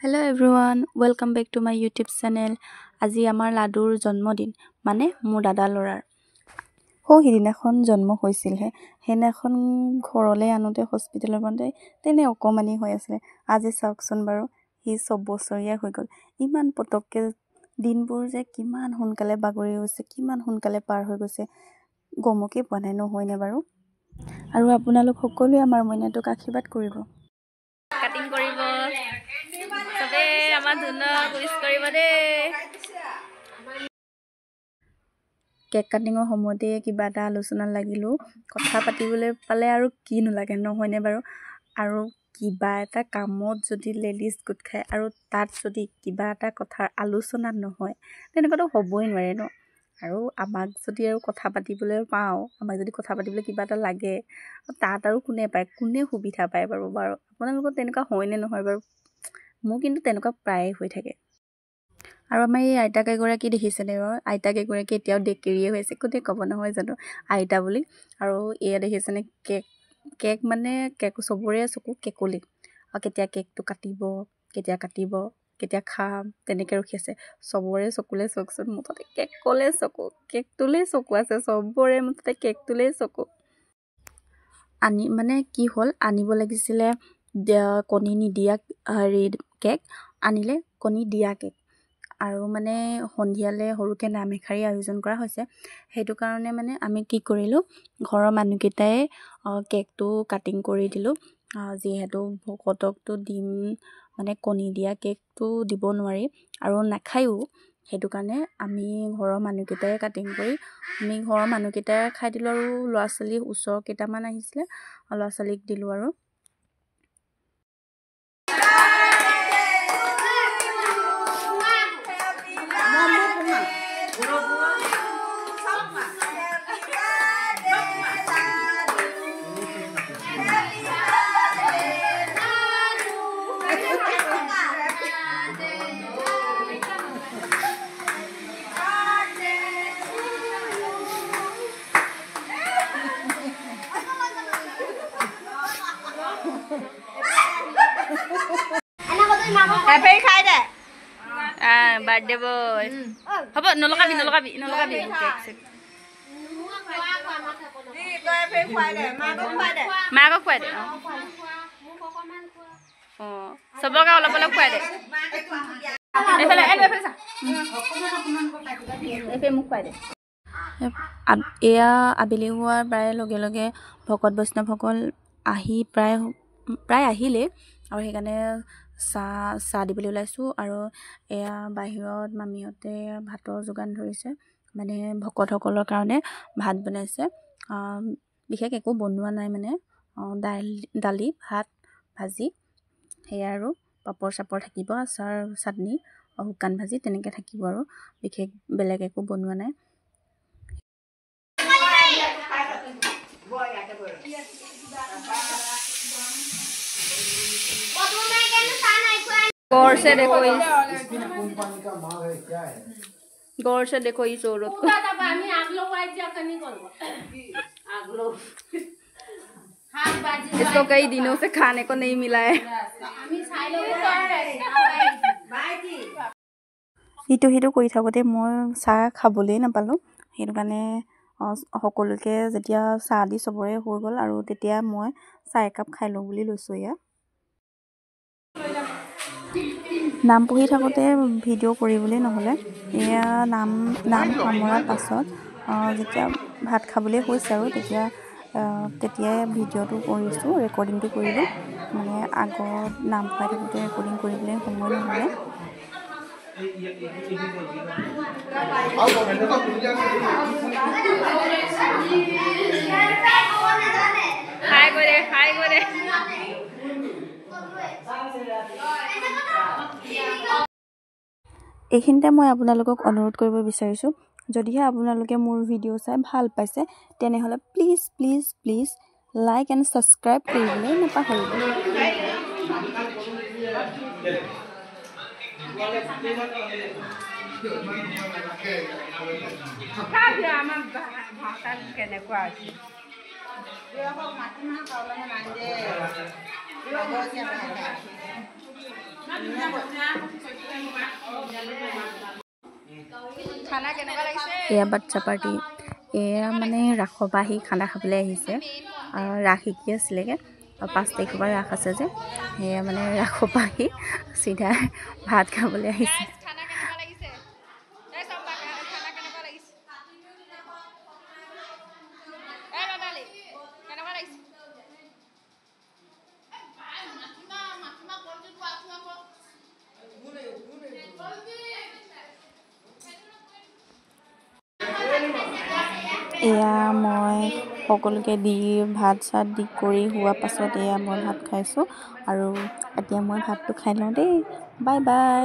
Hello everyone, welcome back to my YouTube channel. আজি আমাৰ লাডুৰ জন্মদিন মানে মোৰ দাদা লৰাৰ সিদিনাখন জন্ম হৈছিল হে হেনাখন ঘৰলৈ আনোতে হস্পিটেলৰ পৰতে তেনে অকমানি হৈ আছিল আজি চাওকচোন বাৰু হি 6 বছৰীয়া হৈ গল ইমান পটককে দিনবোৰ যে কিমান সোনকালে বাগৰি গৈছে কিমান সোনকালে পাৰ হৈ গৈছে গমকে পোৱা নাই নহয়নে বাৰু আৰু আপোনালোক সকলোৱে আমাৰ মইনাটোক আশীৰ্বাদ কৰিব কাটিং কৰিব সবে আমাৰ ধুনক উইশ কৰিব দে কেক কাটিঙৰ সময়তে কিবা এটা আলোচনা লাগিলো কথা পাতিবলৈ পালে আৰু কি নলাগে নহয়নে বাৰু আৰু কিবা এটা কামত যদি লেডিজ গুট খায় আৰু তাত যদি কিবা এটা কথাৰ আলোচনা নহয় তেনেকুৱাটো হ'বই নোৱাৰে ন আৰু আমাক যদি আৰু কথা পাতিবলৈ পাওঁ আমাক যদি কথা পাতিবলৈ কিবা এটা লাগে তাত আৰু কোনে পায় কোনে সুবিধা পায় বাৰু আপোনালোকৰ তেনেকুৱা হয়নে নহয় বাৰু মোৰ কিন্তু তেনেকুৱা প্ৰায় হৈ থাকে আৰু আমাৰ এই আইতা কেগৰাকী দেখিছেনে বাৰু আইতা কেগৰাকী এতিয়াও ডেকেৰিয়ে হৈছে কোনে ক'ব নহয় জানো আইতা বুলি আৰু এয়া দেখিছেনে কেক মানে কেক চবৰে চকু কেকলি আৰু কেতিয়া কেকটো কাটিব কেতিয়া খাম তেনেকৈ ৰখি আছে চবৰে চকুলে চকচোন মুঠতে কেকলে চকু কেকটোলে চকু আছে চবৰে মুঠতে কেকটোলে চকু আনি মানে কি হ'ল আনিব লাগিছিলে কণী নিদিয়া হেৰি কেক আনিলে কণী দিয়া কেক আৰু মানে সন্ধিয়ালে সৰুকে নাম এখাৰি আয়োজন কৰা হৈছে সেইটো কাৰণে মানে আমি কি কৰিলো ঘৰৰ মানুহকেইটাই কেকটো কাটিং কৰি দিলো যিহেতু ভকতকটো দিম মানে কণী দিয়া কেকটো দিব নোৱাৰি আৰু নাখায়ও সেইটো কাৰণে আমি ঘৰৰ মানুহকেইটাই কাটিং কৰি আমি ঘৰৰ মানুহকেইটাই খাই দিলো আৰু ল'ৰা ছোৱালী ওচৰ কেইটামান আহিছিলে ল'ৰা ছোৱালীক দিলো আৰু Happy khai deh. Birthday boy. Apa nolokabi cake sih. Happy khai deh. Ma kok kuat deh. Oh, sebab kau lapor kuat deh. Muk kuat deh. এয়া আবেলি হোৱাৰ প্ৰায় লগে লগে ভকত বৈষ্ণৱসকল আহি প্ৰায় আহিলে আৰু সেইকাৰণে চাহ দিবলৈ ওলাইছোঁ আৰু এয়া বাহিৰত মামীহঁতে ভাতৰ যোগান ধৰিছে মানে ভকতসকলৰ কাৰণে ভাত বনাইছে বিশেষ একো বনোৱা নাই মানে দালি ভাত ভাজি সেয়া আৰু পাপৰ চাপৰ থাকিব আচাৰ চাটনি শুকান ভাজি তেনেকৈ থাকিব আৰু বিশেষ বেলেগ একো বনোৱা নাই गौर से देखो इस औरत को इसको कई दिनों से खाने को नहीं मिला है ইটো সিটো কৰি থাকোঁতে মই চাহ খাবলৈ নাপালোঁ সেইটো কাৰণে সকলোকে যেতিয়া চাহ দি চবৰে হৈ গ'ল আৰু তেতিয়া মই চাহ একাপ খাই লওঁ বুলি লৈছোঁ এয়া নাম পঢ়ি থাকোঁতে ভিডিঅ' কৰিবলৈ নহ'লে এয়া নাম সামৰাৰ পাছত যেতিয়া ভাত খাবলৈ হৈছে আৰু তেতিয়াই ভিডিঅ'টো কৰিছোঁ ৰেকৰ্ডিংটো কৰিলোঁ মানে আগত নাম পাই থাকোঁতে ৰেকৰ্ডিং কৰিবলৈ সময় নহ'লে হাই কৰে এইখিনিতে মই আপোনালোকক অনুৰোধ কৰিব বিচাৰিছোঁ যদিহে আপোনালোকে মোৰ ভিডিঅ' চাই ভাল পাইছে তেনেহ'লে প্লিজ লাইক এণ্ড ছাবস্ক্ৰাইব কৰিবলৈ নাপাহৰিব এয়া বাচ্চা পাৰ্টি এয়া মানে ৰাসৰ পৰা আহি খানা খাবলৈ আহিছে ৰাস শিকি আছিলেগৈ 5 তাৰিখৰ পৰা ৰাস আছে যে সেয়া মানে ৰাসৰ পৰা আহি চিধা ভাত খাবলৈ আহিছে এয়া মই সকলোকে দি ভাত চাত দি কৰি হোৱাৰ পাছত এয়া মই ভাত খাইছোঁ আৰু এতিয়া মই ভাতটো খাই লওঁ দেই বাই বাই